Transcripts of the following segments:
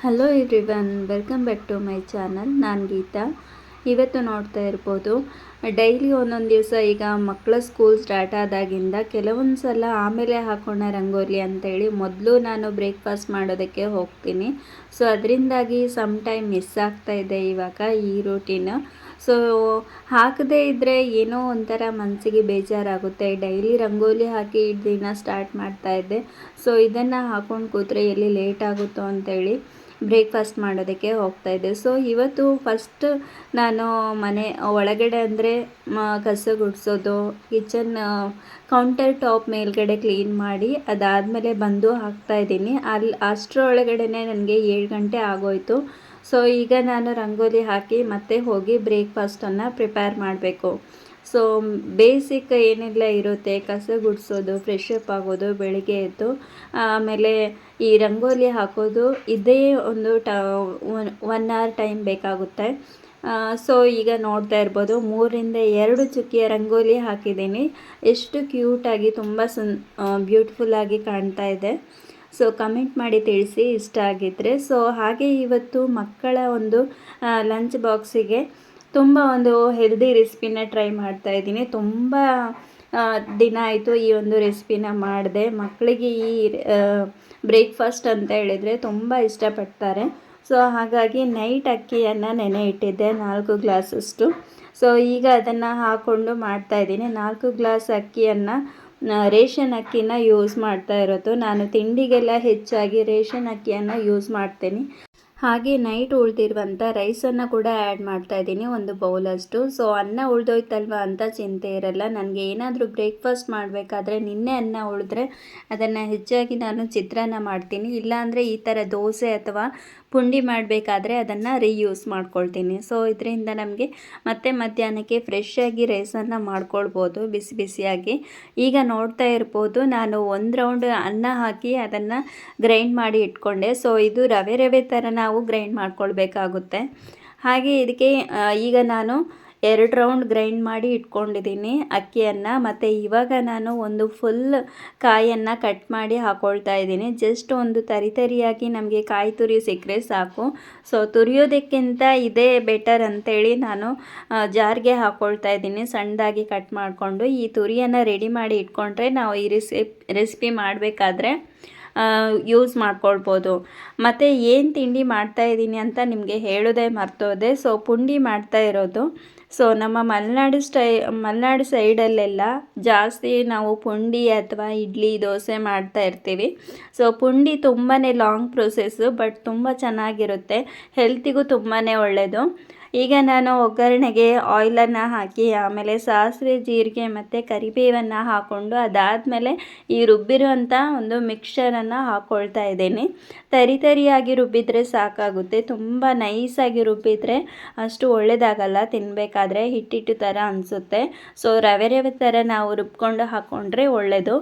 Hello everyone, welcome back to my channel. ನಾನು ಗೀತಾ. ಇವತ್ತು ನೋಡ್ತಾ ಇರ್ಬೋದು, ಡೈಲಿ ಒಂದೊಂದು ದಿವಸ ಈಗ ಮಕ್ಕಳ ಸ್ಕೂಲ್ ಸ್ಟಾರ್ಟ್ ಆದಾಗಿಂದ ಕೆಲವೊಂದು ಸಲ ಆಮೇಲೆ ಹಾಕೋಣ ರಂಗೋಲಿ ಅಂತೇಳಿ ಮೊದಲು ನಾನು ಬ್ರೇಕ್ಫಾಸ್ಟ್ ಮಾಡೋದಕ್ಕೆ ಹೋಗ್ತೀನಿ. ಸೊ ಅದರಿಂದಾಗಿ ಸಮ್ ಟೈಮ್ ಮಿಸ್ ಆಗ್ತಾಯಿದೆ ಇವಾಗ ಈ ರೂಟೀನ್. ಸೊ ಹಾಕದೇ ಇದ್ದರೆ ಏನೋ ಒಂಥರ ಮನಸ್ಸಿಗೆ ಬೇಜಾರಾಗುತ್ತೆ. ಡೈಲಿ ರಂಗೋಲಿ ಹಾಕಿ ದಿನ ಸ್ಟಾರ್ಟ್ ಮಾಡ್ತಾಯಿದ್ದೆ. ಸೊ ಇದನ್ನು ಹಾಕ್ಕೊಂಡು ಕೂತ್ರೆ ಎಲ್ಲಿ ಲೇಟ್ ಆಗುತ್ತೋ ಅಂತೇಳಿ ಬ್ರೇಕ್ಫಾಸ್ಟ್ ಮಾಡೋದಕ್ಕೆ ಹೋಗ್ತಾಯಿದ್ದೆ. ಸೊ ಇವತ್ತು ಫಸ್ಟ್ ನಾನು ಮನೆ ಒಳಗಡೆ ಅಂದರೆ ಕಸ ಗುಡಿಸೋದು, ಕಿಚನ್ ಕೌಂಟರ್ ಟಾಪ್ ಮೇಲ್ಗಡೆ ಕ್ಲೀನ್ ಮಾಡಿ ಅದಾದಮೇಲೆ ಬಂದು ಹಾಕ್ತಾಯಿದ್ದೀನಿ. ಅಷ್ಟರೊಳಗಡೆ ನನಗೆ 7 ಗಂಟೆ ಆಗೋಯಿತು. ಸೊ ಈಗ ನಾನು ರಂಗೋಲಿ ಹಾಕಿ ಮತ್ತೆ ಹೋಗಿ ಬ್ರೇಕ್ಫಾಸ್ಟನ್ನು ಪ್ರಿಪೇರ್ ಮಾಡಬೇಕು. ಸೊ ಬೇಸಿಕ್ ಏನೆಲ್ಲ ಇರುತ್ತೆ, ಕಸ ಗುಡಿಸೋದು, ಫ್ರೆಶ್ ಅಪ್ ಆಗೋದು, ಬೆಳಿಗ್ಗೆ ಎದ್ದು ಆಮೇಲೆ ಈ ರಂಗೋಲಿ ಹಾಕೋದು, ಇದೇ ಒಂದು 1 ಅವರ್ ಟೈಮ್ ಬೇಕಾಗುತ್ತೆ. ಸೊ ಈಗ ನೋಡ್ತಾ ಇರ್ಬೋದು 3ರಿಂದ 2 ಚುಕ್ಕಿಯ ರಂಗೋಲಿ ಹಾಕಿದ್ದೀನಿ. ಎಷ್ಟು ಕ್ಯೂಟಾಗಿ ತುಂಬ ಬ್ಯೂಟಿಫುಲ್ಲಾಗಿ ಕಾಣ್ತಾ ಇದೆ. ಸೊ ಕಮೆಂಟ್ ಮಾಡಿ ತಿಳಿಸಿ ಇಷ್ಟ ಆಗಿದ್ದರೆ. ಸೊ ಹಾಗೆ ಇವತ್ತು ಮಕ್ಕಳ ಒಂದು ಲಂಚ್ ಬಾಕ್ಸಿಗೆ ತುಂಬ ಒಂದು ಹೆಲ್ದಿ ರೆಸಿಪಿನ ಟ್ರೈ ಮಾಡ್ತಾಯಿದ್ದೀನಿ. ತುಂಬ ದಿನ ಆಯಿತು ಈ ಒಂದು ರೆಸಿಪಿನ ಮಾಡಿದೆ. ಮಕ್ಕಳಿಗೆ ಈ ಬ್ರೇಕ್ಫಾಸ್ಟ್ ಅಂತ ಹೇಳಿದರೆ ತುಂಬ ಇಷ್ಟಪಡ್ತಾರೆ. ಸೊ ಹಾಗಾಗಿ ನೈಟ್ ಅಕ್ಕಿಯನ್ನು ನೆನೆ ಇಟ್ಟಿದ್ದೆ 4 ಗ್ಲಾಸಷ್ಟು. ಸೊ ಈಗ ಅದನ್ನು ಹಾಕ್ಕೊಂಡು ಮಾಡ್ತಾಯಿದ್ದೀನಿ. 4 ಗ್ಲಾಸ್ ಅಕ್ಕಿಯನ್ನು ರೇಷನ್ ಅಕ್ಕಿನ ಯೂಸ್ ಮಾಡ್ತಾ ಇರೋದು. ನಾನು ತಿಂಡಿಗೆಲ್ಲ ಹೆಚ್ಚಾಗಿ ರೇಷನ್ ಅಕ್ಕಿಯನ್ನು ಯೂಸ್ ಮಾಡ್ತೀನಿ. ಹಾಗೆ ನೈಟ್ ಉಳಿದಿರುವಂಥ ರೈಸನ್ನು ಕೂಡ ಆ್ಯಡ್ ಮಾಡ್ತಾಯಿದ್ದೀನಿ, ಒಂದು ಬೌಲಷ್ಟು. ಸೊ ಅನ್ನ ಉಳಿದೋಯ್ತಲ್ವ ಅಂತ ಚಿಂತೆ ಇರಲ್ಲ ನನಗೆ. ಏನಾದರೂ ಬ್ರೇಕ್ಫಾಸ್ಟ್ ಮಾಡಬೇಕಾದ್ರೆ ನಿನ್ನೆ ಅನ್ನ ಉಳಿದ್ರೆ ಅದನ್ನು ಹೆಚ್ಚಾಗಿ ನಾನು ಚಿತ್ರಾನ್ನ ಮಾಡ್ತೀನಿ. ಇಲ್ಲಾಂದರೆ ಈ ಥರ ದೋಸೆ ಅಥವಾ ಪುಂಡಿ ಮಾಡಬೇಕಾದ್ರೆ ಅದನ್ನು ರೀಯೂಸ್ ಮಾಡ್ಕೊಳ್ತೀನಿ. ಸೊ ಇದರಿಂದ ನಮಗೆ ಮತ್ತೆ ಮಧ್ಯಾಹ್ನಕ್ಕೆ ಫ್ರೆಶ್ ಆಗಿ ರೈಸನ್ನು ಮಾಡ್ಕೊಳ್ಬೋದು ಬಿಸಿ ಬಿಸಿಯಾಗಿ. ಈಗ ನೋಡ್ತಾ ಇರ್ಬೋದು, ನಾನು 1 ರೌಂಡ್ ಅನ್ನ ಹಾಕಿ ಅದನ್ನು ಗ್ರೈಂಡ್ ಮಾಡಿ ಇಟ್ಕೊಂಡೆ. ಸೊ ಇದು ರವೆ ಥರ ನಾವು ಗ್ರೈಂಡ್ ಮಾಡ್ಕೊಳ್ಬೇಕಾಗುತ್ತೆ. ಹಾಗೆ ಇದಕ್ಕೆ ಈಗ ನಾನು 2 ರೌಂಡ್ ಗ್ರೈಂಡ್ ಮಾಡಿ ಇಟ್ಕೊಂಡಿದ್ದೀನಿ ಅಕ್ಕಿಯನ್ನು. ಮತ್ತು ಇವಾಗ ನಾನು ಒಂದು ಫುಲ್ ಕಾಯನ್ನು ಕಟ್ ಮಾಡಿ ಹಾಕ್ಕೊಳ್ತಾ ಇದ್ದೀನಿ. ಜಸ್ಟ್ ಒಂದು ತರಿಯಾಗಿ ನಮಗೆ ಕಾಯಿ ತುರಿ ಸಿಕ್ಕರೆ ಸಾಕು. ಸೊ ತುರಿಯೋದಕ್ಕಿಂತ ಇದೇ ಬೆಟರ್ ಅಂತೇಳಿ ನಾನು ಜಾರ್ಗೆ ಹಾಕ್ಕೊಳ್ತಾ ಇದ್ದೀನಿ, ಸಣ್ಣದಾಗಿ ಕಟ್ ಮಾಡಿಕೊಂಡು. ಈ ತುರಿಯನ್ನು ರೆಡಿ ಮಾಡಿ ಇಟ್ಕೊಂಡ್ರೆ ನಾವು ಈ ರೆಸಿಪಿ ಮಾಡಬೇಕಾದ್ರೆ ಯೂಸ್ ಮಾಡ್ಕೊಳ್ಬೋದು. ಮತ್ತು ಏನು ತಿಂಡಿ ಮಾಡ್ತಾಯಿದ್ದೀನಿ ಅಂತ ನಿಮಗೆ ಹೇಳೋದೇ ಮರ್ತೋದೆ. ಸೊ ಪುಂಡಿ ಮಾಡ್ತಾ ಇರೋದು. ಸೊ ನಮ್ಮ ಮಲೆನಾಡು ಸೈಡಲ್ಲೆಲ್ಲ ಜಾಸ್ತಿ ನಾವು ಪುಂಡಿ ಅಥವಾ ಇಡ್ಲಿ, ದೋಸೆ ಮಾಡ್ತಾ ಇರ್ತೀವಿ. ಸೊ ಪುಂಡಿ ತುಂಬಾ ಲಾಂಗ್ ಪ್ರೊಸೆಸ್ಸು, ಬಟ್ ತುಂಬ ಚೆನ್ನಾಗಿರುತ್ತೆ, ಹೆಲ್ತಿಗೂ ತುಂಬಾ ಒಳ್ಳೆಯದು. ಈಗ ನಾನು ಒಗ್ಗರಣೆಗೆ ಆಯಿಲನ್ನು ಹಾಕಿ ಆಮೇಲೆ ಸಾಸಿವೆ, ಜೀರಿಗೆ ಮತ್ತು ಕರಿಬೇವನ್ನು ಹಾಕ್ಕೊಂಡು ಅದಾದಮೇಲೆ ಈ ರುಬ್ಬಿರುವಂಥ ಒಂದು ಮಿಕ್ಸ್ಚರನ್ನು ಹಾಕ್ಕೊಳ್ತಾ ಇದ್ದೀನಿ. ತರಿಯಾಗಿ ರುಬ್ಬಿದರೆ ಸಾಕಾಗುತ್ತೆ. ತುಂಬ ನೈಸಾಗಿ ರುಬ್ಬಿದರೆ ಅಷ್ಟು ಒಳ್ಳೆಯದಾಗಲ್ಲ, ತಿನ್ನಬೇಕಾದ್ರೆ ಹಿಟ್ಟಿಟ್ಟು ಥರ ಅನಿಸುತ್ತೆ. ಸೊ ರವೆ ಥರ ನಾವು ರುಬ್ಕೊಂಡು ಹಾಕ್ಕೊಂಡ್ರೆ ಒಳ್ಳೆಯದು.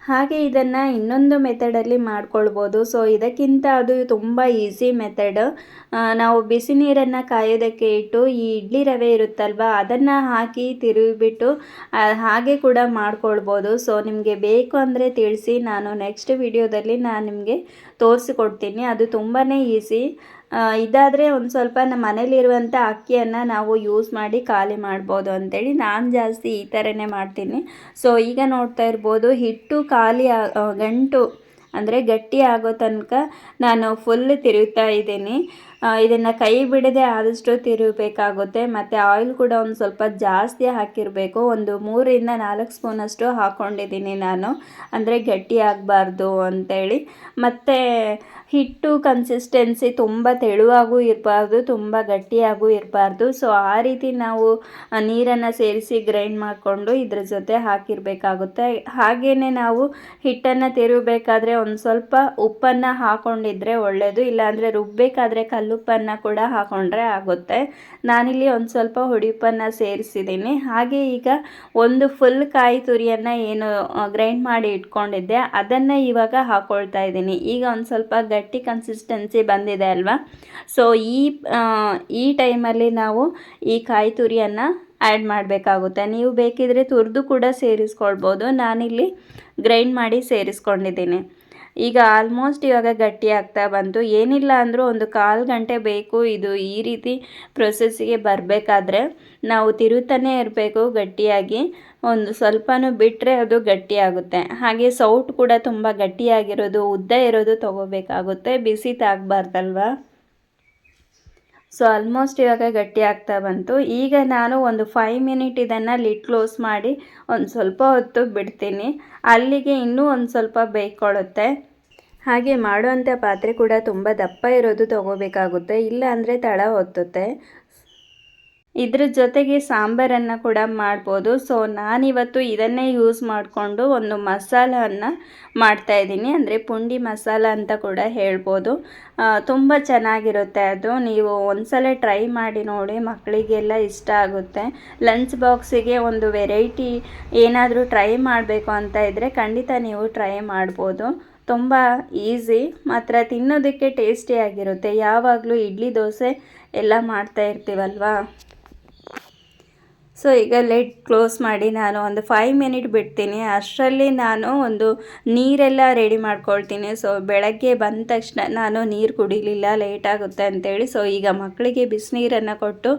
ಹಾಗೆ ಇದನ್ನು ಇನ್ನೊಂದು ಮೆಥಡಲ್ಲಿ ಮಾಡ್ಕೊಳ್ಬೋದು. ಸೊ ಇದಕ್ಕಿಂತ ಅದು ತುಂಬ ಈಸಿ ಮೆಥಡ್. ನಾವು ಬಿಸಿ ನೀರನ್ನು ಕಾಯೋದಕ್ಕೆ ಇಟ್ಟು ಈ ಇಡ್ಲಿ ರವೆ ಇರುತ್ತಲ್ವ ಅದನ್ನು ಹಾಕಿ ತಿರುಗಿಬಿಟ್ಟು ಹಾಗೆ ಕೂಡ ಮಾಡ್ಕೊಳ್ಬೋದು. ಸೊ ನಿಮಗೆ ಬೇಕು ಅಂದರೆ ತಿಳಿಸಿ, ನಾನು ನೆಕ್ಸ್ಟ್ ವಿಡಿಯೋದಲ್ಲಿ ನಾನು ನಿಮಗೆ ತೋರಿಸಿಕೊಡ್ತೀನಿ. ಅದು ತುಂಬಾ ಈಸಿ. ಇದಾದರೆ ಒಂದು ಸ್ವಲ್ಪ ನಮ್ಮ ಮನೇಲಿರುವಂಥ ಅಕ್ಕಿಯನ್ನು ನಾವು ಯೂಸ್ ಮಾಡಿ ಖಾಲಿ ಮಾಡ್ಬೋದು ಅಂಥೇಳಿ ನಾನು ಜಾಸ್ತಿ ಈ ಥರನೇ ಮಾಡ್ತೀನಿ. ಸೊ ಈಗ ನೋಡ್ತಾ ಇರ್ಬೋದು, ಹಿಟ್ಟು ಖಾಲಿ ಗಂಟು ಅಂದರೆ ಗಟ್ಟಿ ಆಗೋ ತನಕ ನಾನು ಫುಲ್ ತಿರುಗ್ತಾ ಇದ್ದೀನಿ. ಇದನ್ನು ಕೈ ಬಿಡದೆ ಆದಷ್ಟು ತಿರುಗಬೇಕಾಗುತ್ತೆ. ಮತ್ತು ಆಯಿಲ್ ಕೂಡ ಒಂದು ಸ್ವಲ್ಪ ಜಾಸ್ತಿ ಹಾಕಿರಬೇಕು. ಒಂದು 3ರಿಂದ 4 ಸ್ಪೂನಷ್ಟು ಹಾಕ್ಕೊಂಡಿದ್ದೀನಿ ನಾನು, ಅಂದರೆ ಗಟ್ಟಿ ಆಗಬಾರ್ದು ಅಂಥೇಳಿ. ಮತ್ತು ಹಿಟ್ಟು ಕನ್ಸಿಸ್ಟೆನ್ಸಿ ತುಂಬ ತೆಳುವಾಗೂ ಇರಬಾರ್ದು, ತುಂಬ ಗಟ್ಟಿಯಾಗೂ ಇರಬಾರ್ದು. ಸೊ ಆ ರೀತಿ ನಾವು ನೀರನ್ನು ಸೇರಿಸಿ ಗ್ರೈಂಡ್ ಮಾಡಿಕೊಂಡು ಇದ್ರ ಜೊತೆ ಹಾಕಿರಬೇಕಾಗುತ್ತೆ. ಹಾಗೆಯೇ ನಾವು ಹಿಟ್ಟನ್ನು ತಿರುಗಬೇಕಾದ್ರೆ ಒಂದು ಸ್ವಲ್ಪ ಉಪ್ಪನ್ನು ಹಾಕ್ಕೊಂಡಿದ್ರೆ ಒಳ್ಳೆಯದು. ಇಲ್ಲಾಂದರೆ ರುಬ್ಬಬೇಕಾದ್ರೆ ಕಲ್ಲುಪ್ಪನ್ನು ಕೂಡ ಹಾಕ್ಕೊಂಡ್ರೆ ಆಗುತ್ತೆ. ನಾನಿಲ್ಲಿ ಒಂದು ಸ್ವಲ್ಪ ಹುಡಿ ಉಪ್ಪನ್ನು ಸೇರಿಸಿದ್ದೀನಿ. ಹಾಗೆ ಈಗ ಒಂದು ಫುಲ್ ಕಾಯಿ ತುರಿಯನ್ನು ಏನು ಗ್ರೈಂಡ್ ಮಾಡಿ ಇಟ್ಕೊಂಡಿದ್ದೆ ಅದನ್ನು ಇವಾಗ ಹಾಕ್ಕೊಳ್ತಾ ಇದ್ದೀನಿ. ಈಗ ಒಂದು ಸ್ವಲ್ಪ ಗಟ್ಟಿ ಕನ್ಸಿಸ್ಟೆನ್ಸಿ ಬಂದಿದೆ ಅಲ್ವಾ. ಸೊ ಈ ಟೈಮಲ್ಲಿ ನಾವು ಈ ಕಾಯಿ ತುರಿಯನ್ನು ಆ್ಯಡ್ ಮಾಡಬೇಕಾಗುತ್ತೆ. ನೀವು ಬೇಕಿದ್ರೆ ತುರಿದು ಕೂಡ ಸೇರಿಸ್ಕೊಳ್ಬೋದು. ನಾನಿಲ್ಲಿ ಗ್ರೈಂಡ್ ಮಾಡಿ ಸೇರಿಸ್ಕೊಂಡಿದ್ದೀನಿ. ಈಗ ಆಲ್ಮೋಸ್ಟ್ ಇವಾಗ ಗಟ್ಟಿ ಆಗ್ತಾ ಬಂತು. ಏನಿಲ್ಲ ಅಂದರೂ ಒಂದು 1/4 ಗಂಟೆ ಬೇಕು ಇದು ಈ ರೀತಿ ಪ್ರೊಸೆಸ್ಸಿಗೆ ಬರಬೇಕಾದ್ರೆ. ನಾವು ತಿರುತ್ತಾನೇ ಇರಬೇಕು ಗಟ್ಟಿಯಾಗಿ. ಒಂದು ಸ್ವಲ್ಪನೂ ಬಿಟ್ಟರೆ ಅದು ಗಟ್ಟಿಯಾಗುತ್ತೆ. ಹಾಗೆ ಸೌಟ್ ಕೂಡ ತುಂಬ ಗಟ್ಟಿಯಾಗಿರೋದು, ಉದ್ದ ಇರೋದು ತೊಗೋಬೇಕಾಗುತ್ತೆ, ಬಿಸಿ ತಾಗಬಾರ್ದಲ್ವ. ಸೊ ಆಲ್ಮೋಸ್ಟ್ ಇವಾಗ ಗಟ್ಟಿ ಆಗ್ತಾ ಬಂತು. ಈಗ ನಾನು ಒಂದು 5 ಮಿನಿಟ್ ಇದನ್ನು ಲಿಡ್ ಕ್ಲೋಸ್ ಮಾಡಿ ಒಂದು ಸ್ವಲ್ಪ ಹೊತ್ತು ಬಿಡ್ತೀನಿ. ಅಲ್ಲಿಗೆ ಇನ್ನೂ ಒಂದು ಸ್ವಲ್ಪ ಬೇಯ್ಕೊಳ್ಳುತ್ತೆ. ಹಾಗೆ ಮಾಡುವಂಥ ಪಾತ್ರೆ ಕೂಡ ತುಂಬ ದಪ್ಪ ಇರೋದು ತೊಗೋಬೇಕಾಗುತ್ತೆ, ಇಲ್ಲ ಅಂದರೆ ತಳ ಹೊತ್ತುತ್ತೆ. ಇದ್ರ ಜೊತೆಗೆ ಸಾಂಬಾರನ್ನು ಕೂಡ ಮಾಡ್ಬೋದು. ಸೊ ನಾನಿವತ್ತು ಇದನ್ನೇ ಯೂಸ್ ಮಾಡಿಕೊಂಡು ಒಂದು ಮಸಾಲವನ್ನು ಮಾಡ್ತಾಯಿದ್ದೀನಿ, ಅಂದರೆ ಪುಂಡಿ ಮಸಾಲ ಅಂತ ಕೂಡ ಹೇಳ್ಬೋದು. ತುಂಬ ಚೆನ್ನಾಗಿರುತ್ತೆ ಅದು. ನೀವು ಒಂದ್ಸಲ ಟ್ರೈ ಮಾಡಿ ನೋಡಿ, ಮಕ್ಕಳಿಗೆಲ್ಲ ಇಷ್ಟ ಆಗುತ್ತೆ. ಲಂಚ್ ಬಾಕ್ಸಿಗೆ ಒಂದು ವೆರೈಟಿ ಏನಾದರೂ ಟ್ರೈ ಮಾಡಬೇಕು ಅಂತ ಇದ್ದರೆ ಖಂಡಿತ ನೀವು ಟ್ರೈ ಮಾಡ್ಬೋದು. ತುಂಬ ಈಸಿ, ಮಾತ್ರ ತಿನ್ನೋದಕ್ಕೆ ಟೇಸ್ಟಿಯಾಗಿರುತ್ತೆ. ಯಾವಾಗಲೂ ಇಡ್ಲಿ ದೋಸೆ ಎಲ್ಲ ಮಾಡ್ತಾ ಇರ್ತೀವಲ್ವಾ. ಸೊ ಈಗ ಲಿಡ್ ಕ್ಲೋಸ್ ಮಾಡಿ ನಾನು ಒಂದು 5 ಮಿನಿಟ್ ಬಿಡ್ತೀನಿ. ಅಷ್ಟರಲ್ಲಿ ನಾನು ಒಂದು ನೀರೆಲ್ಲ ರೆಡಿ ಮಾಡ್ಕೊಳ್ತೀನಿ. ಸೊ ಬೆಳಗ್ಗೆ ಬಂದ ತಕ್ಷಣ ನಾನು ನೀರು ಕುಡಿಲಿಲ್ಲ, ಲೇಟ್ ಆಗುತ್ತೆ ಅಂತೇಳಿ. ಸೊ ಈಗ ಮಕ್ಕಳಿಗೆ ಬಿಸಿನೀರನ್ನು ಕೊಟ್ಟು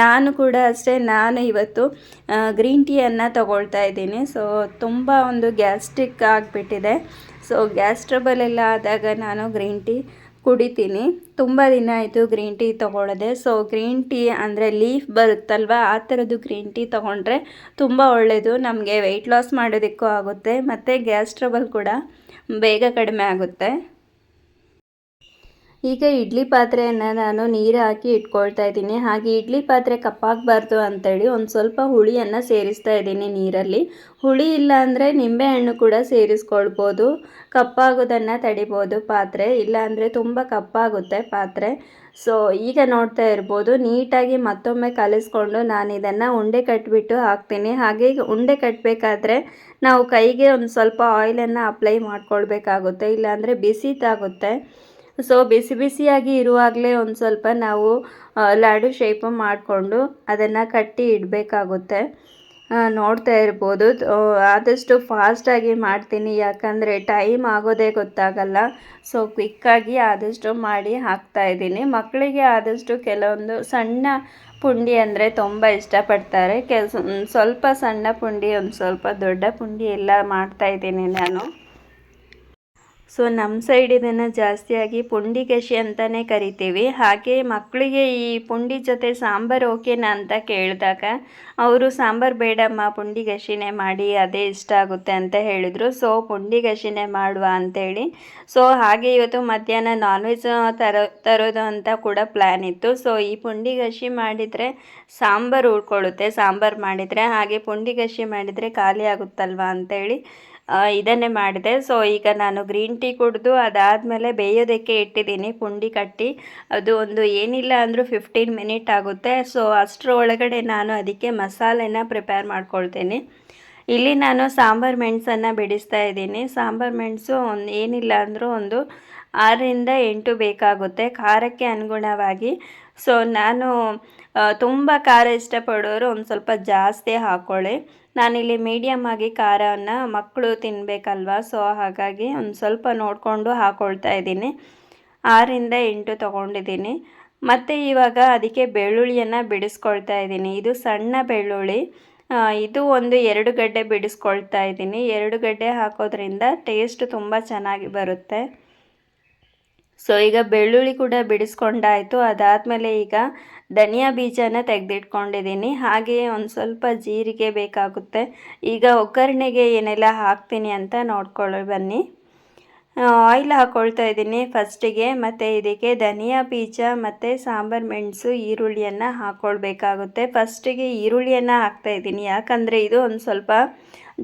ನಾನು ಕೂಡ ಅಷ್ಟೇ, ನಾನು ಇವತ್ತು ಗ್ರೀನ್ ಟೀಯನ್ನು ತಗೊಳ್ತಾ ಇದ್ದೀನಿ. ಸೊ ತುಂಬ ಒಂದು ಗ್ಯಾಸ್ಟ್ರಿಕ್ ಆಗಿಬಿಟ್ಟಿದೆ. ಸೊ ಗ್ಯಾಸ್ ಟ್ರಬಲ್ ಎಲ್ಲ ಆದಾಗ ನಾನು ಗ್ರೀನ್ ಟೀ ಕುಡಿತೀನಿ. ತುಂಬ ದಿನ ಆಯಿತು ಗ್ರೀನ್ ಟೀ ತೊಗೊಳ್ಳೋದೆ. ಸೊ ಗ್ರೀನ್ ಟೀ ಅಂದರೆ ಲೀಫ್ ಬರುತ್ತಲ್ವ, ಆ ಥರದ್ದು ಗ್ರೀನ್ ಟೀ ತೊಗೊಂಡ್ರೆ ತುಂಬ ಒಳ್ಳೆಯದು. ನಮಗೆ ವೆಯ್ಟ್ ಲಾಸ್ ಮಾಡೋದಕ್ಕೂ ಆಗುತ್ತೆ, ಮತ್ತು ಗ್ಯಾಸ್ ಟ್ರಬಲ್ ಕೂಡ ಬೇಗ ಕಡಿಮೆ ಆಗುತ್ತೆ. ಈಗ ಇಡ್ಲಿ ಪಾತ್ರೆಯನ್ನು ನಾನು ನೀರು ಹಾಕಿ ಇಟ್ಕೊಳ್ತಾ ಇದ್ದೀನಿ. ಹಾಗೆ ಇಡ್ಲಿ ಪಾತ್ರೆ ಕಪ್ಪಾಗಬಾರ್ದು ಅಂಥೇಳಿ ಒಂದು ಸ್ವಲ್ಪ ಹುಳಿಯನ್ನು ಸೇರಿಸ್ತಾ ಇದ್ದೀನಿ ನೀರಲ್ಲಿ. ಹುಳಿ ಇಲ್ಲ ಅಂದರೆ ನಿಂಬೆಹಣ್ಣು ಕೂಡ ಸೇರಿಸ್ಕೊಳ್ಬೋದು, ಕಪ್ಪಾಗೋದನ್ನು ತಡಿಬೋದು ಪಾತ್ರೆ. ಇಲ್ಲ ಅಂದರೆ ತುಂಬ ಕಪ್ಪಾಗುತ್ತೆ ಪಾತ್ರೆ. ಸೊ ಈಗ ನೋಡ್ತಾ ಇರ್ಬೋದು, ನೀಟಾಗಿ ಮತ್ತೊಮ್ಮೆ ಕಲಿಸ್ಕೊಂಡು ನಾನು ಇದನ್ನು ಉಂಡೆ ಕಟ್ಟಿಬಿಟ್ಟು ಹಾಕ್ತೀನಿ. ಹಾಗೆ ಉಂಡೆ ಕಟ್ಟಬೇಕಾದ್ರೆ ನಾವು ಕೈಗೆ ಒಂದು ಸ್ವಲ್ಪ ಆಯಿಲನ್ನು ಅಪ್ಲೈ ಮಾಡ್ಕೊಳ್ಬೇಕಾಗುತ್ತೆ, ಇಲ್ಲಾಂದರೆ ಬಿಸಿ ತಾಗುತ್ತೆ. ಸೊ ಬಿಸಿ ಬಿಸಿಯಾಗಿ ಇರುವಾಗಲೇ ಒಂದು ಸ್ವಲ್ಪ ನಾವು ಲಾಡು ಶೇಪ್ ಮಾಡಿಕೊಂಡು ಅದನ್ನು ಕಟ್ಟಿ ಇಡಬೇಕಾಗುತ್ತೆ. ನೋಡ್ತಾ ಇರ್ಬೋದು, ಆದಷ್ಟು ಫಾಸ್ಟಾಗಿ ಮಾಡ್ತೀನಿ, ಯಾಕಂದರೆ ಟೈಮ್ ಆಗೋದೇ ಗೊತ್ತಾಗಲ್ಲ. ಸೊ ಕ್ವಿಕ್ಕಾಗಿ ಆದಷ್ಟು ಮಾಡಿ ಹಾಕ್ತಾಯಿದ್ದೀನಿ. ಮಕ್ಕಳಿಗೆ ಆದಷ್ಟು ಕೆಲವೊಂದು ಸಣ್ಣ ಪುಂಡಿ ಅಂದರೆ ತುಂಬ ಇಷ್ಟಪಡ್ತಾರೆ. ಸ್ವಲ್ಪ ಸಣ್ಣ ಪುಂಡಿ, ಒಂದು ಸ್ವಲ್ಪ ದೊಡ್ಡ ಪುಂಡಿ ಎಲ್ಲ ಮಾಡ್ತಾಯಿದ್ದೀನಿ ನಾನು. ಸೊ ನಮ್ಮ ಸೈಡ್ ಇದನ್ನು ಜಾಸ್ತಿಯಾಗಿ ಪುಂಡಿ ಗಶಿ ಅಂತಲೇ ಕರಿತೀವಿ. ಹಾಗೆ ಮಕ್ಕಳಿಗೆ ಈ ಪುಂಡಿ ಜೊತೆ ಸಾಂಬಾರು ಓಕೆನಾ ಅಂತ ಕೇಳಿದಾಗ ಅವರು ಸಾಂಬಾರು ಬೇಡಮ್ಮ ಪುಂಡಿ ಗಶಿನೇ ಮಾಡಿ, ಅದೇ ಇಷ್ಟ ಆಗುತ್ತೆ ಅಂತ ಹೇಳಿದರು. ಸೊ ಪುಂಡಿ ಗಶಿನೇ ಮಾಡುವ ಅಂಥೇಳಿ. ಸೊ ಹಾಗೆ ಇವತ್ತು ಮಧ್ಯಾಹ್ನ ನಾನ್ ವೆಜ್ ತರೋದು ಅಂತ ಕೂಡ ಪ್ಲ್ಯಾನ್ ಇತ್ತು. ಸೊ ಈ ಪುಂಡಿ ಗಶಿ ಮಾಡಿದರೆ ಸಾಂಬಾರು ಉಳ್ಕೊಳ್ಳುತ್ತೆ, ಸಾಂಬಾರು ಮಾಡಿದರೆ. ಹಾಗೆ ಪುಂಡಿ ಗಶಿ ಮಾಡಿದರೆ ಖಾಲಿ ಆಗುತ್ತಲ್ವ ಅಂಥೇಳಿ ಇದನ್ನೇ ಮಾಡಿದೆ. ಸೊ ಈಗ ನಾನು ಗ್ರೀನ್ ಟೀ ಕುಡಿದು ಅದಾದಮೇಲೆ ಬೇಯೋದಕ್ಕೆ ಇಟ್ಟಿದ್ದೀನಿ ಪುಂಡಿ ಕಟ್ಟಿ. ಅದು ಒಂದು ಏನಿಲ್ಲ ಅಂದರೂ 15 ಮಿನಿಟ್ ಆಗುತ್ತೆ. ಸೊ ಅಷ್ಟರ ಒಳಗಡೆ ನಾನು ಅದಕ್ಕೆ ಮಸಾಲೆನ ಪ್ರಿಪೇರ್ ಮಾಡ್ಕೊಳ್ತೀನಿ. ಇಲ್ಲಿ ನಾನು ಸಾಂಬಾರು ಮೆಣಸನ್ನು ಬಿಡಿಸ್ತಾ ಇದ್ದೀನಿ. ಸಾಂಬಾರು ಮೆಣಸು ಏನಿಲ್ಲ ಅಂದರೂ ಒಂದು 6ರಿಂದ 8 ಬೇಕಾಗುತ್ತೆ ಖಾರಕ್ಕೆ ಅನುಗುಣವಾಗಿ. ಸೊ ನಾನು ತುಂಬ ಖಾರ ಇಷ್ಟಪಡೋರು ಒಂದು ಸ್ವಲ್ಪ ಜಾಸ್ತಿ ಹಾಕ್ಕೊಳ್ಳಿ. ನಾನಿಲ್ಲಿ ಮೀಡಿಯಮ್ ಆಗಿ ಖಾರವನ್ನು ಮಕ್ಕಳು ತಿನ್ನಬೇಕಲ್ವ, ಸೊ ಹಾಗಾಗಿ ಒಂದು ಸ್ವಲ್ಪ ನೋಡಿಕೊಂಡು ಹಾಕ್ಕೊಳ್ತಾ ಇದ್ದೀನಿ. 6ರಿಂದ 8 ತೊಗೊಂಡಿದ್ದೀನಿ. ಮತ್ತು ಇವಾಗ ಅದಕ್ಕೆ ಬೆಳ್ಳುಳ್ಳಿಯನ್ನು ಬಿಡಿಸ್ಕೊಳ್ತಾ ಇದ್ದೀನಿ. ಇದು ಸಣ್ಣ ಬೆಳ್ಳುಳ್ಳಿ, ಇದು ಒಂದು 2 ಗಡ್ಡೆ ಬಿಡಿಸ್ಕೊಳ್ತಾ ಇದ್ದೀನಿ. 2 ಗಡ್ಡೆ ಹಾಕೋದ್ರಿಂದ ಟೇಸ್ಟ್ ತುಂಬ ಚೆನ್ನಾಗಿ ಬರುತ್ತೆ. ಸೊ ಈಗ ಬೆಳ್ಳುಳ್ಳಿ ಕೂಡ ಬಿಡಿಸ್ಕೊಂಡಾಯಿತು. ಅದಾದಮೇಲೆ ಈಗ ಧನಿಯಾ ಬೀಜನ ತೆಗೆದಿಟ್ಕೊಂಡಿದ್ದೀನಿ. ಹಾಗೆಯೇ ಒಂದು ಸ್ವಲ್ಪ ಜೀರಿಗೆ ಬೇಕಾಗುತ್ತೆ. ಈಗ ಒಗ್ಗರಣೆಗೆ ಏನೆಲ್ಲ ಹಾಕ್ತೀನಿ ಅಂತ ನೋಡ್ಕೊಳ್ಳಿ ಬನ್ನಿ. ಆಯಿಲ್ ಹಾಕ್ಕೊಳ್ತಾ ಇದ್ದೀನಿ ಫಸ್ಟಿಗೆ, ಮತ್ತು ಇದಕ್ಕೆ ಧನಿಯಾ ಬೀಜ ಮತ್ತು ಸಾಂಬಾರು ಮೆಣಸು ಈರುಳ್ಳಿಯನ್ನು ಹಾಕ್ಕೊಳ್ಬೇಕಾಗುತ್ತೆ. ಫಸ್ಟಿಗೆ ಈರುಳ್ಳಿಯನ್ನು ಹಾಕ್ತಾಯಿದ್ದೀನಿ, ಯಾಕಂದರೆ ಇದು ಒಂದು ಸ್ವಲ್ಪ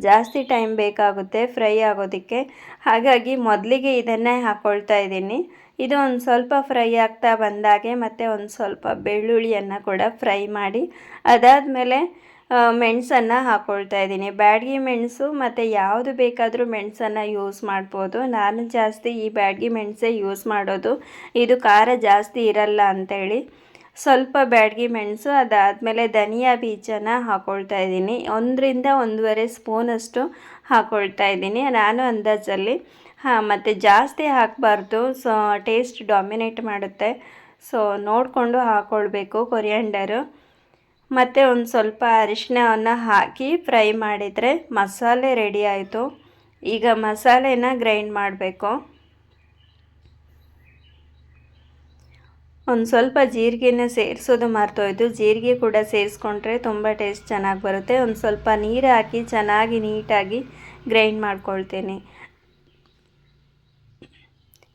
ಜಾಸ್ತಿ ಟೈಮ್ ಬೇಕಾಗುತ್ತೆ ಫ್ರೈ ಆಗೋದಕ್ಕೆ. ಹಾಗಾಗಿ ಮೊದಲಿಗೆ ಇದನ್ನೇ ಹಾಕ್ಕೊಳ್ತಾ ಇದ್ದೀನಿ. ಇದು ಒಂದು ಸ್ವಲ್ಪ ಫ್ರೈ ಆಗ್ತಾ ಬಂದಾಗೆ ಮತ್ತು ಒಂದು ಸ್ವಲ್ಪ ಬೆಳ್ಳುಳ್ಳಿಯನ್ನು ಕೂಡ ಫ್ರೈ ಮಾಡಿ ಅದಾದಮೇಲೆ ಮೆಣಸನ್ನು ಹಾಕ್ಕೊಳ್ತಾ ಇದ್ದೀನಿ. ಬ್ಯಾಡಗಿ ಮೆಣಸು ಮತ್ತು ಯಾವುದು ಬೇಕಾದರೂ ಮೆಣಸನ್ನು ಯೂಸ್ ಮಾಡ್ಬೋದು. ನಾನು ಜಾಸ್ತಿ ಈ ಬ್ಯಾಡಗಿ ಮೆಣಸೇ ಯೂಸ್ ಮಾಡೋದು, ಇದು ಖಾರ ಜಾಸ್ತಿ ಇರಲ್ಲ ಅಂಥೇಳಿ. ಸ್ವಲ್ಪ ಬ್ಯಾಡಗಿ ಮೆಣಸು, ಅದಾದಮೇಲೆ ಧನಿಯಾ ಬೀಜನ ಹಾಕ್ಕೊಳ್ತಾ ಇದ್ದೀನಿ. 1ರಿಂದ 1.5 ಸ್ಪೂನಷ್ಟು ಹಾಕ್ಕೊಳ್ತಾ ಇದ್ದೀನಿ ನಾನು ಅಂದಾಜಲ್ಲಿ. ಮತ್ತು ಜಾಸ್ತಿ ಹಾಕಬಾರ್ದು, ಸೊ ಟೇಸ್ಟ್ ಡಾಮಿನೇಟ್ ಮಾಡುತ್ತೆ. ಸೊ ನೋಡಿಕೊಂಡು ಹಾಕ್ಕೊಳ್ಬೇಕು ಕೊರಿಯಾಂಡರು. ಮತ್ತು ಒಂದು ಸ್ವಲ್ಪ ಅರಿಶಿಣವನ್ನು ಹಾಕಿ ಫ್ರೈ ಮಾಡಿದರೆ ಮಸಾಲೆ ರೆಡಿ ಆಯಿತು. ಈಗ ಮಸಾಲೆನ ಗ್ರೈಂಡ್ ಮಾಡಬೇಕು. ಒಂದು ಸ್ವಲ್ಪ ಜೀರಿಗೆನ ಸೇರಿಸೋದು ಮರ್ತೋಯ್ತು. ಜೀರಿಗೆ ಕೂಡ ಸೇರಿಸ್ಕೊಂಡ್ರೆ ತುಂಬ ಟೇಸ್ಟ್ ಚೆನ್ನಾಗಿ ಬರುತ್ತೆ. ಒಂದು ಸ್ವಲ್ಪ ನೀರು ಹಾಕಿ ಚೆನ್ನಾಗಿ ನೀಟಾಗಿ ಗ್ರೈಂಡ್ ಮಾಡ್ಕೊಳ್ತೀನಿ.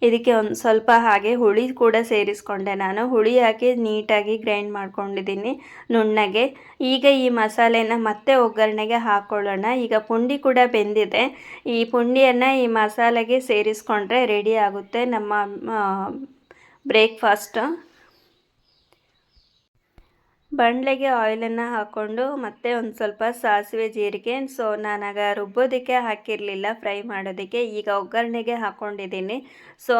ಇದಕ್ಕೆ ಒಂದು ಸ್ವಲ್ಪ ಹಾಗೆ ಹುಳಿ ಕೂಡ ಸೇರಿಸ್ಕೊಂಡೆ. ನಾನು ಹುಳಿ ಹಾಕಿ ನೀಟಾಗಿ ಗ್ರೈಂಡ್ ಮಾಡ್ಕೊಂಡಿದ್ದೀನಿ ನುಣ್ಣಗೆ. ಈಗ ಈ ಮಸಾಲೆನ ಮತ್ತೆ ಒಗ್ಗರಣೆಗೆ ಹಾಕ್ಕೊಳ್ಳೋಣ. ಈಗ ಪುಂಡಿ ಕೂಡ ಬೆಂದಿದೆ. ಈ ಪುಂಡಿಯನ್ನು ಈ ಮಸಾಲೆಗೆ ಸೇರಿಸ್ಕೊಂಡ್ರೆ ರೆಡಿ ಆಗುತ್ತೆ ನಮ್ಮ ಬ್ರೇಕ್ಫಾಸ್ಟ್. ಬಾಣಲೆಗೆ ಆಯಿಲನ್ನು ಹಾಕ್ಕೊಂಡು ಮತ್ತೆ ಒಂದು ಸ್ವಲ್ಪ ಸಾಸಿವೆ ಜೀರಿಗೆ, ಸೊ ನಾನಾಗ ರುಬ್ಬೋದಕ್ಕೆ ಹಾಕಿರಲಿಲ್ಲ, ಫ್ರೈ ಮಾಡೋದಕ್ಕೆ. ಈಗ ಒಗ್ಗರಣೆಗೆ ಹಾಕ್ಕೊಂಡಿದ್ದೀನಿ. ಸೊ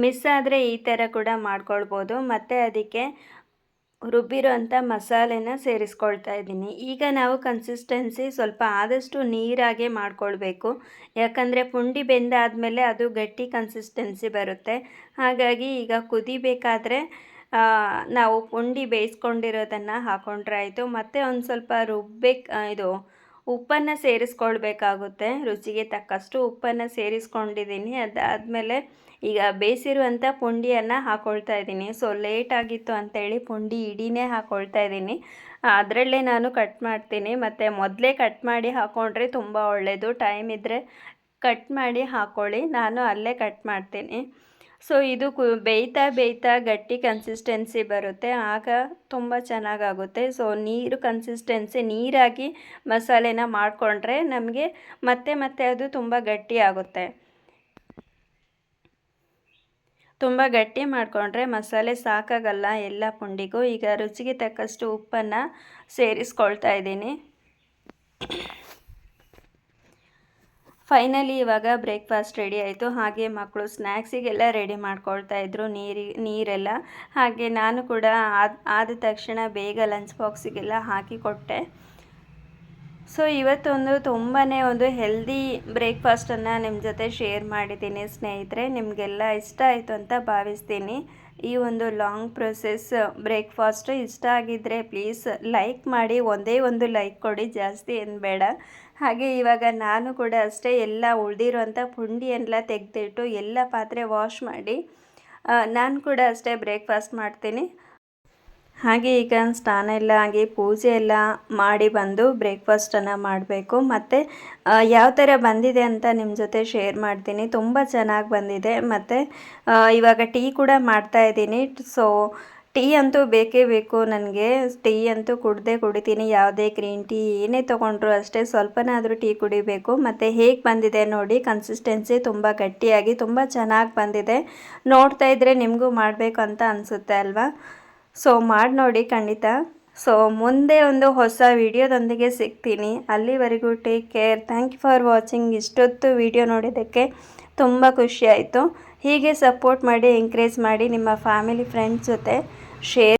ಮಿಸ್ ಆದರೆ ಈ ಥರ ಕೂಡ ಮಾಡ್ಕೊಳ್ಬೋದು. ಮತ್ತು ಅದಕ್ಕೆ ರುಬ್ಬಿರೋಂಥ ಮಸಾಲೆನ ಸೇರಿಸ್ಕೊಳ್ತಾ ಇದ್ದೀನಿ. ಈಗ ನಾವು ಕನ್ಸಿಸ್ಟೆನ್ಸಿ ಸ್ವಲ್ಪ ಆದಷ್ಟು ನೀರಾಗೆ ಮಾಡ್ಕೊಳ್ಬೇಕು. ಯಾಕಂದರೆ ಪುಂಡಿ ಬೆಂದಾದಮೇಲೆ ಅದು ಗಟ್ಟಿ ಕನ್ಸಿಸ್ಟೆನ್ಸಿ ಬರುತ್ತೆ. ಹಾಗಾಗಿ ಈಗ ಕುದಿಬೇಕಾದ್ರೆ ನಾವು ಪುಂಡಿ ಬೇಯಿಸ್ಕೊಂಡಿರೋದನ್ನು ಹಾಕ್ಕೊಂಡ್ರೆ ಆಯಿತು. ಮತ್ತು ಒಂದು ಸ್ವಲ್ಪ ಇದು ಉಪ್ಪನ್ನು ಸೇರಿಸ್ಕೊಳ್ಬೇಕಾಗುತ್ತೆ. ರುಚಿಗೆ ತಕ್ಕಷ್ಟು ಉಪ್ಪನ್ನು ಸೇರಿಸ್ಕೊಂಡಿದ್ದೀನಿ. ಅದಾದಮೇಲೆ ಈಗ ಬೇಯಿಸಿರುವಂಥ ಪುಂಡಿಯನ್ನು ಹಾಕ್ಕೊಳ್ತಾ ಇದ್ದೀನಿ. ಸೊ ಲೇಟ್ ಆಗಿತ್ತು ಅಂತೇಳಿ ಪುಂಡಿ ಇಡೀನೇ ಹಾಕ್ಕೊಳ್ತಾ ಇದ್ದೀನಿ. ಅದರಲ್ಲೇ ನಾನು ಕಟ್ ಮಾಡ್ತೀನಿ. ಮತ್ತು ಮೊದಲೇ ಕಟ್ ಮಾಡಿ ಹಾಕ್ಕೊಂಡ್ರೆ ತುಂಬ ಒಳ್ಳೆಯದು. ಟೈಮ್ ಇದ್ದರೆ ಕಟ್ ಮಾಡಿ ಹಾಕ್ಕೊಳ್ಳಿ. ನಾನು ಅಲ್ಲೇ ಕಟ್ ಮಾಡ್ತೀನಿ. ಸೊ ಇದು ಬೇಯ್ತಾ ಗಟ್ಟಿ ಕನ್ಸಿಸ್ಟೆನ್ಸಿ ಬರುತ್ತೆ. ಆಗ ತುಂಬ ಚೆನ್ನಾಗಾಗುತ್ತೆ. ಸೊ ನೀರು ಕನ್ಸಿಸ್ಟೆನ್ಸಿ ನೀರಾಗಿ ಮಸಾಲೆನ ಮಾಡಿಕೊಂಡ್ರೆ ನಮಗೆ ಮತ್ತೆ ಅದು ತುಂಬ ಗಟ್ಟಿ ಆಗುತ್ತೆ. ತುಂಬ ಗಟ್ಟಿ ಮಾಡಿಕೊಂಡ್ರೆ ಮಸಾಲೆ ಸಾಕಾಗಲ್ಲ ಎಲ್ಲ ಪುಂಡಿಗೂ. ಈಗ ರುಚಿಗೆ ತಕ್ಕಷ್ಟು ಉಪ್ಪನ್ನು ಸೇರಿಸ್ಕೊಳ್ತಾ ಇದ್ದೀನಿ. ಫೈನಲಿ ಇವಾಗ ಬ್ರೇಕ್ಫಾಸ್ಟ್ ರೆಡಿ ಆಯಿತು. ಹಾಗೆ ಮಕ್ಕಳು ಸ್ನ್ಯಾಕ್ಸಿಗೆಲ್ಲ ರೆಡಿ ಮಾಡ್ಕೊಳ್ತಾ ಇದ್ರು ನೀರೆಲ್ಲ. ಹಾಗೆ ನಾನು ಕೂಡ ಆದ ತಕ್ಷಣ ಬೇಗ ಲಂಚ್ ಬಾಕ್ಸಿಗೆಲ್ಲ ಹಾಕಿ ಕೊಟ್ಟೆ. ಸೊ ಇವತ್ತೊಂದು ತುಂಬಾ ಒಂದು ಹೆಲ್ದಿ ಬ್ರೇಕ್ಫಾಸ್ಟನ್ನು ನಿಮ್ಮ ಜೊತೆ ಶೇರ್ ಮಾಡಿದ್ದೀನಿ ಸ್ನೇಹಿತರೆ. ನಿಮಗೆಲ್ಲ ಇಷ್ಟ ಆಯಿತು ಅಂತ ಭಾವಿಸ್ತೀನಿ. ಈ ಒಂದು ಲಾಂಗ್ ಪ್ರೊಸೆಸ್ ಬ್ರೇಕ್ಫಾಸ್ಟು ಇಷ್ಟ ಆಗಿದ್ದರೆ ಪ್ಲೀಸ್ ಲೈಕ್ ಮಾಡಿ. ಒಂದೇ ಒಂದು ಲೈಕ್ ಕೊಡಿ, ಜಾಸ್ತಿ ಏನು ಬೇಡ. ಹಾಗೆ ಇವಾಗ ನಾನು ಕೂಡ ಅಷ್ಟೇ ಎಲ್ಲ ಉಳಿದಿರೋಂಥ ಪುಂಡಿ ಎಲ್ಲ ತೆಗೆದಿಟ್ಟು ಎಲ್ಲ ಪಾತ್ರೆ ವಾಶ್ ಮಾಡಿ ನಾನು ಕೂಡ ಅಷ್ಟೇ ಬ್ರೇಕ್ಫಾಸ್ಟ್ ಮಾಡ್ತೀನಿ. ಹಾಗೆ ಈಗ ಸ್ನಾನ ಎಲ್ಲ ಆಗಿ ಪೂಜೆ ಎಲ್ಲ ಮಾಡಿ ಬಂದು ಬ್ರೇಕ್ಫಾಸ್ಟನ್ನು ಮಾಡಬೇಕು. ಮತ್ತು ಯಾವ ಥರ ಬಂದಿದೆ ಅಂತ ನಿಮ್ಮ ಜೊತೆ ಶೇರ್ ಮಾಡ್ತೀನಿ. ತುಂಬ ಚೆನ್ನಾಗಿ ಬಂದಿದೆ. ಮತ್ತು ಇವಾಗ ಟೀ ಕೂಡ ಮಾಡ್ತಾಯಿದ್ದೀನಿ. ಸೊ ಟೀ ಅಂತೂ ಬೇಕೇ ಬೇಕು ನನಗೆ. ಟೀ ಅಂತೂ ಕುಡಿತೀನಿ. ಯಾವುದೇ ಗ್ರೀನ್ ಟೀ ಏನೇ ತೊಗೊಂಡ್ರು ಅಷ್ಟೇ ಸ್ವಲ್ಪನಾದರೂ ಟೀ ಕುಡಿಬೇಕು. ಮತ್ತು ಹೇಗೆ ಬಂದಿದೆ ನೋಡಿ, ಕನ್ಸಿಸ್ಟೆನ್ಸಿ ತುಂಬ ಗಟ್ಟಿಯಾಗಿ ತುಂಬ ಚೆನ್ನಾಗಿ ಬಂದಿದೆ. ನೋಡ್ತಾ ಇದ್ದರೆ ನಿಮಗೂ ಮಾಡಬೇಕು ಅಂತ ಅನಿಸುತ್ತೆ ಅಲ್ವಾ? ಸೊ ಮಾಡಿ ನೋಡಿ ಖಂಡಿತ. ಸೊ ಮುಂದೆ ಒಂದು ಹೊಸ ವಿಡಿಯೋದೊಂದಿಗೆ ಸಿಗ್ತೀನಿ. ಅಲ್ಲಿವರೆಗೂ take care. Thank you for watching. ಇಷ್ಟೊತ್ತು ವಿಡಿಯೋ ನೋಡಿದ್ದಕ್ಕೆ ತುಂಬ ಖುಷಿ ಆಯಿತು. ಹೀಗೆ ಸಪೋರ್ಟ್ ಮಾಡಿ, ಎಂಕರೇಜ್ ಮಾಡಿ, ನಿಮ್ಮ ಫ್ಯಾಮಿಲಿ ಫ್ರೆಂಡ್ಸ್ ಜೊತೆ ಶೇರ್